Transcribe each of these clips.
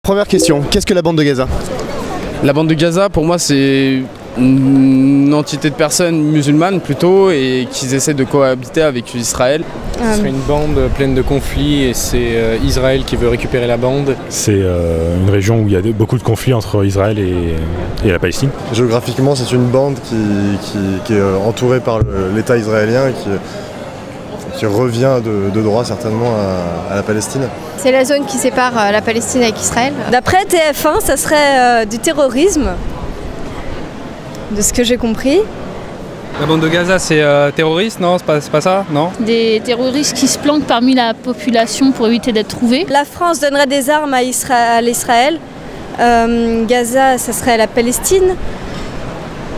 Première question, qu'est-ce que la bande de Gaza? La bande de Gaza, pour moi, c'est une entité de personnes musulmanes plutôt et qui essaient de cohabiter avec Israël. C'est une bande pleine de conflits et c'est Israël qui veut récupérer la bande. C'est une région où il y a beaucoup de conflits entre Israël et la Palestine. Géographiquement, c'est une bande qui est entourée par l'État israélien et qui revient de droit certainement à la Palestine. C'est la zone qui sépare la Palestine avec Israël. D'après TF1, ça serait du terrorisme, de ce que j'ai compris. La bande de Gaza, c'est terroriste, non? C'est pas ça, non? Des terroristes qui se planquent parmi la population pour éviter d'être trouvés. La France donnerait des armes à l'Israël. Gaza, ça serait la Palestine.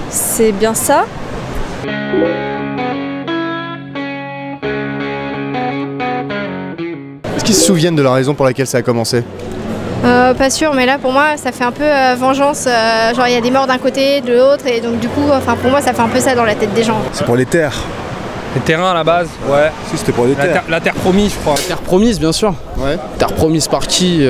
C'est bien ça. Est-ce qu'ils se souviennent de la raison pour laquelle ça a commencé? Pas sûr, mais là pour moi ça fait un peu vengeance, genre il y a des morts d'un côté, de l'autre, et donc du coup, pour moi ça fait un peu ça dans la tête des gens. C'est pour les terres. Les terrains à la base, ouais. Si, c'était pour les terres. La terre promise, je crois. Terre promise, bien sûr. Ouais. Terre promise par qui?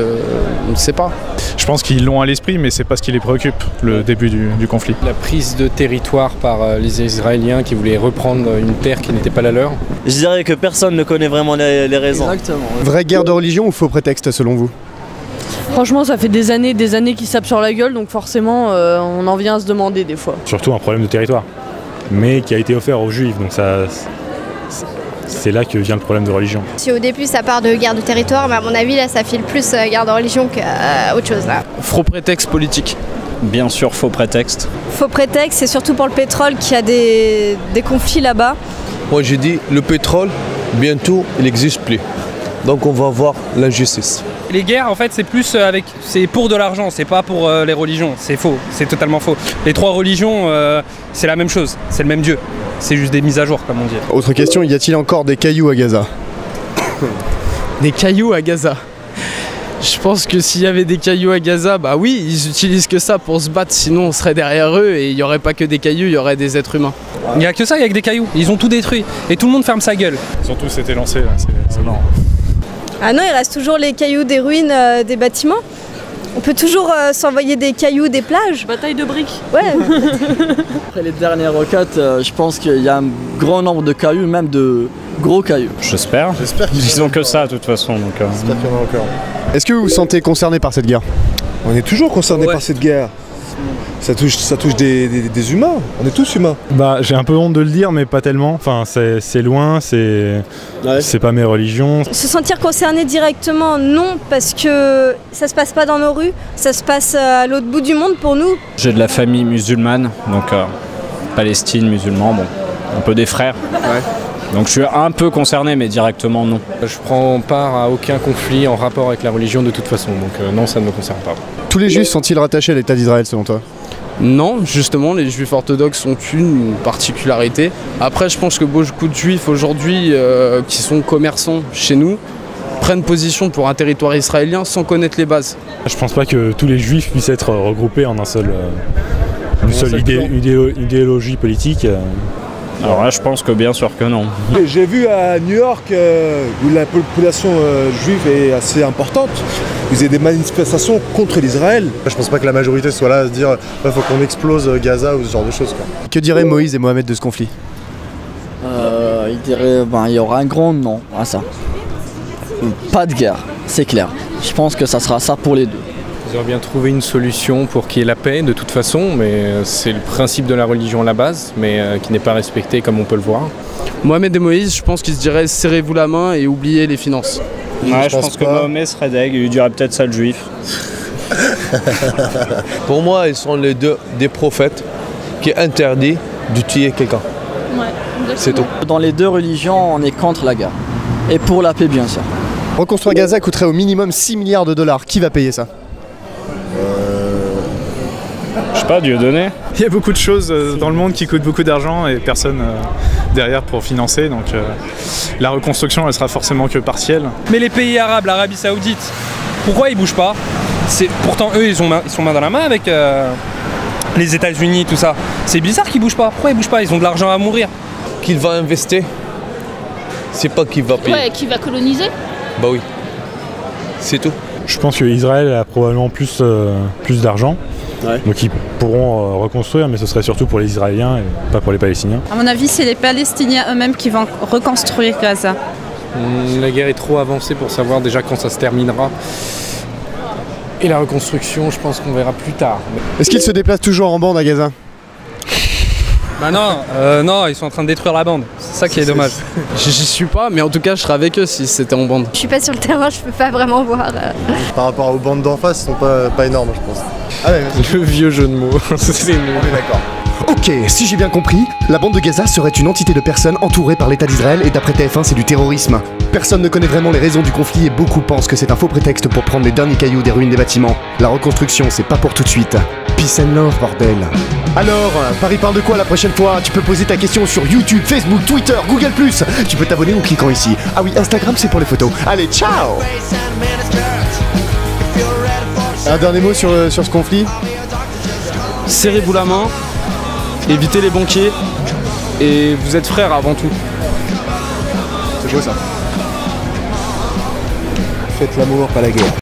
On ne sait pas. Je pense qu'ils l'ont à l'esprit, mais c'est pas ce qui les préoccupe, le début du conflit. La prise de territoire par les Israéliens qui voulaient reprendre une terre qui n'était pas la leur. Je dirais que personne ne connaît vraiment les raisons. Exactement. Vraie guerre de religion ou faux prétexte selon vous? Franchement, ça fait des années qui sapent sur la gueule, donc forcément, on en vient à se demander des fois. Surtout un problème de territoire, mais qui a été offert aux Juifs, donc c'est là que vient le problème de religion. Si au début ça part de guerre de territoire, mais à mon avis là ça file plus guerre de religion qu'autre chose là. Faux prétexte politique. Bien sûr, faux prétexte. Faux prétexte, c'est surtout pour le pétrole qu'il y a des conflits là-bas. Moi j'ai dit, le pétrole, bientôt il n'existe plus. Donc on va voir l'injustice. Les guerres, en fait, c'est pour de l'argent, c'est pas pour les religions. C'est faux, c'est totalement faux. Les trois religions, c'est la même chose, c'est le même Dieu. C'est juste des mises à jour, comme on dit. Autre question, y a-t-il encore des cailloux à Gaza? Des cailloux à Gaza. Je pense que s'il y avait des cailloux à Gaza, bah oui, ils utilisent que ça pour se battre, sinon on serait derrière eux et il n'y aurait pas que des cailloux, il y aurait des êtres humains. Il n'y a que ça, il y a que des cailloux. Ils ont tout détruit. Et tout le monde ferme sa gueule. Ils ont tous été lancés, là, c'est marrant. Ah non, il reste toujours les cailloux des ruines des bâtiments. On peut toujours s'envoyer des cailloux des plages. Bataille de briques. Ouais. Après les dernières requêtes, je pense qu'il y a un grand nombre de cailloux, même de gros cailloux. J'espère. Ils ont que ça de toute façon. J'espère qu'il y en a encore. Est-ce que vous vous sentez concerné par cette guerre? On est toujours concerné par cette guerre. Ça touche des humains, on est tous humains. Bah, j'ai un peu honte de le dire, mais pas tellement. Enfin, c'est loin, c'est pas mes religions. Se sentir concerné directement, non, parce que ça se passe pas dans nos rues, ça se passe à l'autre bout du monde pour nous. J'ai de la famille musulmane, donc Palestine, musulman, bon, un peu des frères. Ouais. Donc je suis un peu concerné, mais directement non. Je prends part à aucun conflit en rapport avec la religion de toute façon, donc non, ça ne me concerne pas. Tous les juifs sont-ils rattachés à l'État d'Israël selon toi? Non, justement, les juifs orthodoxes ont une particularité. Après, je pense que beaucoup de juifs aujourd'hui qui sont commerçants chez nous prennent position pour un territoire israélien sans connaître les bases. Je pense pas que tous les juifs puissent être regroupés en une seule idéologie politique. Alors là, je pense que bien sûr que non. J'ai vu à New York où la population juive est assez importante. Vous avez des manifestations contre l'Israël. Je pense pas que la majorité soit là à se dire il faut qu'on explose Gaza ou ce genre de choses, quoi. Que diraient Moïse et Mohamed de ce conflit? Il dirait il y aura un grand non à ça. Pas de guerre, c'est clair. Je pense que ça sera ça pour les deux. Ils auraient bien trouvé une solution pour qu'il y ait la paix de toute façon, mais c'est le principe de la religion à la base, mais qui n'est pas respecté comme on peut le voir. Mohamed et Moïse, je pense qu'ils se diraient serrez-vous la main et oubliez les finances. Ouais, je pense que Mohamed serait deg, il lui dirait peut-être ça le juif. Pour moi, ils sont les deux des prophètes qui interdit de tuer quelqu'un. Ouais, c'est tout. Dans les deux religions, on est contre la guerre. Et pour la paix, bien sûr. Reconstruire Gaza coûterait au minimum 6 milliards de dollars. Qui va payer ça? Je sais pas, Dieudonné. Il y a beaucoup de choses dans le monde qui coûtent beaucoup d'argent et personne derrière pour financer, donc la reconstruction elle sera forcément que partielle. Mais les pays arabes, l'Arabie Saoudite, pourquoi ils bougent pas? Pourtant eux ils sont main dans la main avec les États-Unis, tout ça. C'est bizarre qu'ils bougent pas. Pourquoi ils bougent pas? Ils ont de l'argent à mourir. Qu'il va investir, c'est pas qu'il va payer. Ouais, qui va coloniser? Bah oui, c'est tout. Je pense qu'Israël a probablement plus d'argent. Ouais. Donc ils pourront reconstruire, mais ce serait surtout pour les Israéliens et pas pour les Palestiniens. À mon avis, c'est les Palestiniens eux-mêmes qui vont reconstruire Gaza. La guerre est trop avancée pour savoir déjà quand ça se terminera. Et la reconstruction, je pense qu'on verra plus tard. Est-ce qu'ils se déplacent toujours en bande à Gaza? Bah non, ils sont en train de détruire la bande. C'est ça qui est dommage. J'y suis pas, mais en tout cas, je serais avec eux si c'était en bande. Je suis pas sur le terrain, je peux pas vraiment voir. Par rapport aux bandes d'en face, ils sont pas énormes, je pense. Ah ouais, le vieux jeu de mots. C'est d'accord. Ok, si j'ai bien compris, la bande de Gaza serait une entité de personnes entourée par l'État d'Israël et d'après TF1 c'est du terrorisme. Personne ne connaît vraiment les raisons du conflit et beaucoup pensent que c'est un faux prétexte pour prendre les derniers cailloux des ruines des bâtiments. La reconstruction c'est pas pour tout de suite. Peace and love bordel. Alors, Paris parle de quoi la prochaine fois? Tu peux poser ta question sur YouTube, Facebook, Twitter, Google+. Tu peux t'abonner en cliquant ici. Ah oui, Instagram c'est pour les photos. Allez, ciao. Un dernier mot sur ce conflit? Serrez-vous la main, évitez les banquiers et vous êtes frères avant tout. C'est beau ça. Faites l'amour, pas la guerre.